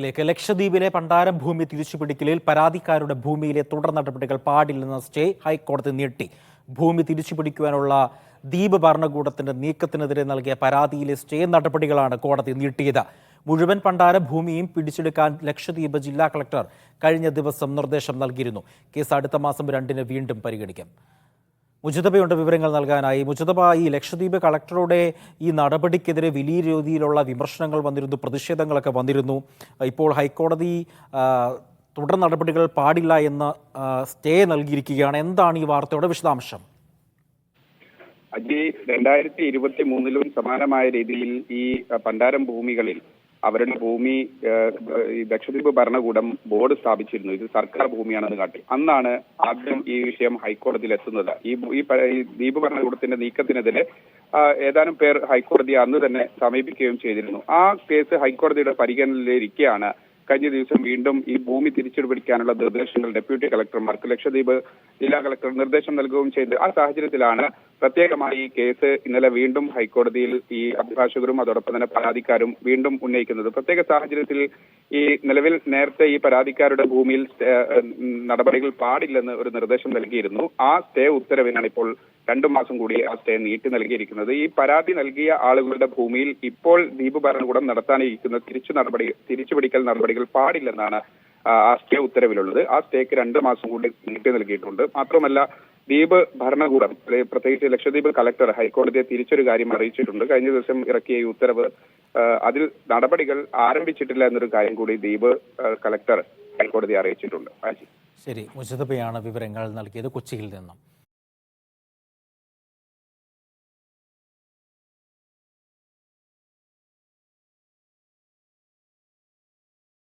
ലക്ഷദ്വീപിലെ പണ്ടാരം ഭൂമി തിരിച്ചുപിടിക്കലിൽ പരാതിക്കാരുടെ ഭൂമിയിലെ തുടർ നടപടികൾ പാടില്ലെന്ന സ്റ്റേ ഹൈക്കോടതി നീട്ടി. ഭൂമി തിരിച്ചുപിടിക്കുവാനുള്ള ദ്വീപ് ഭരണകൂടത്തിന്റെ നീക്കത്തിനെതിരെ നൽകിയ പരാതിയിലെ സ്റ്റേ നടപടികളാണ് കോടതി നീട്ടിയത്. മുഴുവൻ പണ്ടാരം ഭൂമിയും പിടിച്ചെടുക്കാൻ ലക്ഷദ്വീപ് ജില്ലാ കളക്ടർ കഴിഞ്ഞ ദിവസം നിർദ്ദേശം നൽകിയിരുന്നു. കേസ് അടുത്ത മാസം 2-ന് വീണ്ടും പരിഗണിക്കും. മുജതബയുണ്ട് വിവരങ്ങൾ നൽകാനായി. മുജതബ, ഈ ലക്ഷദ്വീപ് കളക്ടറുടെ ഈ നടപടിക്കെതിരെ വലിയ രീതിയിലുള്ള വിമർശനങ്ങൾ വന്നിരുന്നു, പ്രതിഷേധങ്ങളൊക്കെ വന്നിരുന്നു. ഇപ്പോൾ ഹൈക്കോടതി തുടർ നടപടികൾ പാടില്ല എന്ന് സ്റ്റേ നൽകിയിരിക്കുകയാണ്. എന്താണ് ഈ വാർത്തയുടെ വിശദാംശം? അജി, 2023-ലും സമാനമായ രീതിയിൽ ഈ പണ്ടാരം ഭൂമികളിൽ അവരുടെ ഭൂമി ലക്ഷദ്വീപ് ഭരണകൂടം ബോർഡ് സ്ഥാപിച്ചിരുന്നു. ഇത് സർക്കാർ ഭൂമിയാണെന്ന് കാട്ടി. അന്നാണ് ആദ്യം ഈ വിഷയം ഹൈക്കോടതിയിൽ എത്തുന്നത്. ഈ ദ്വീപ് ഭരണകൂടത്തിന്റെ നീക്കത്തിനെതിരെ ഏതാനും പേർ ഹൈക്കോടതിയെ അന്ന് തന്നെ സമീപിക്കുകയും ചെയ്തിരുന്നു. ആ കേസ് ഹൈക്കോടതിയുടെ പരിഗണനയിലിരിക്കെയാണ് കഴിഞ്ഞ ദിവസം വീണ്ടും ഈ ഭൂമി തിരിച്ചുപിടിക്കാനുള്ള നിർദ്ദേശങ്ങൾ ഡെപ്യൂട്ടി കളക്ടർമാർക്ക് ലക്ഷദ്വീപ് ജില്ലാ കളക്ടർ നിർദ്ദേശം നൽകുകയും ചെയ്തു. ആ സാഹചര്യത്തിലാണ് പ്രത്യേകമായി ഈ കേസ് ഇന്നലെ വീണ്ടും ഹൈക്കോടതിയിൽ ഈ അഭിഭാഷകരും അതോടൊപ്പം തന്നെ പരാതിക്കാരും വീണ്ടും ഉന്നയിക്കുന്നത്. പ്രത്യേക സാഹചര്യത്തിൽ ഈ നിലവിൽ നേരത്തെ ഈ പരാതിക്കാരുടെ ഭൂമിയിൽ നടപടികൾ പാടില്ലെന്ന് ഒരു നിർദ്ദേശം നൽകിയിരുന്നു. ആ സ്റ്റേ ഉത്തരവിനാണ് ഇപ്പോൾ 2 മാസം കൂടി ആ സ്റ്റേ നീട്ടി നൽകിയിരിക്കുന്നത്. ഈ പരാതി നൽകിയ ആളുകളുടെ ഭൂമിയിൽ ഇപ്പോൾ ദ്വീപ് ഭരണകൂടം നടത്താനിരിക്കുന്ന തിരിച്ചുപിടിക്കൽ നടപടികൾ പാടില്ലെന്നാണ് ആ സ്റ്റേ ഉത്തരവിലുള്ളത്. ആ സ്റ്റേക്ക് 2 മാസം കൂടി നീട്ടി നൽകിയിട്ടുണ്ട്. മാത്രമല്ല, ദ്വീപ് ഭരണകൂടം പ്രത്യേകിച്ച് ലക്ഷദ്വീപ് കളക്ടർ ഹൈക്കോടതിയെ തിരിച്ചൊരു കാര്യം അറിയിച്ചിട്ടുണ്ട്. കഴിഞ്ഞ ദിവസം ഇറക്കിയ ഈ ഉത്തരവ് അതിൽ നടപടികൾ ആരംഭിച്ചിട്ടില്ല എന്നൊരു കാര്യം കൂടി ദ്വീപ് കളക്ടർ ഹൈക്കോടതിയെ അറിയിച്ചിട്ടുണ്ട്. ശരി, മുജതബയാണ് വിവരങ്ങൾ നൽകിയത് കൊച്ചിയിൽ നിന്നും.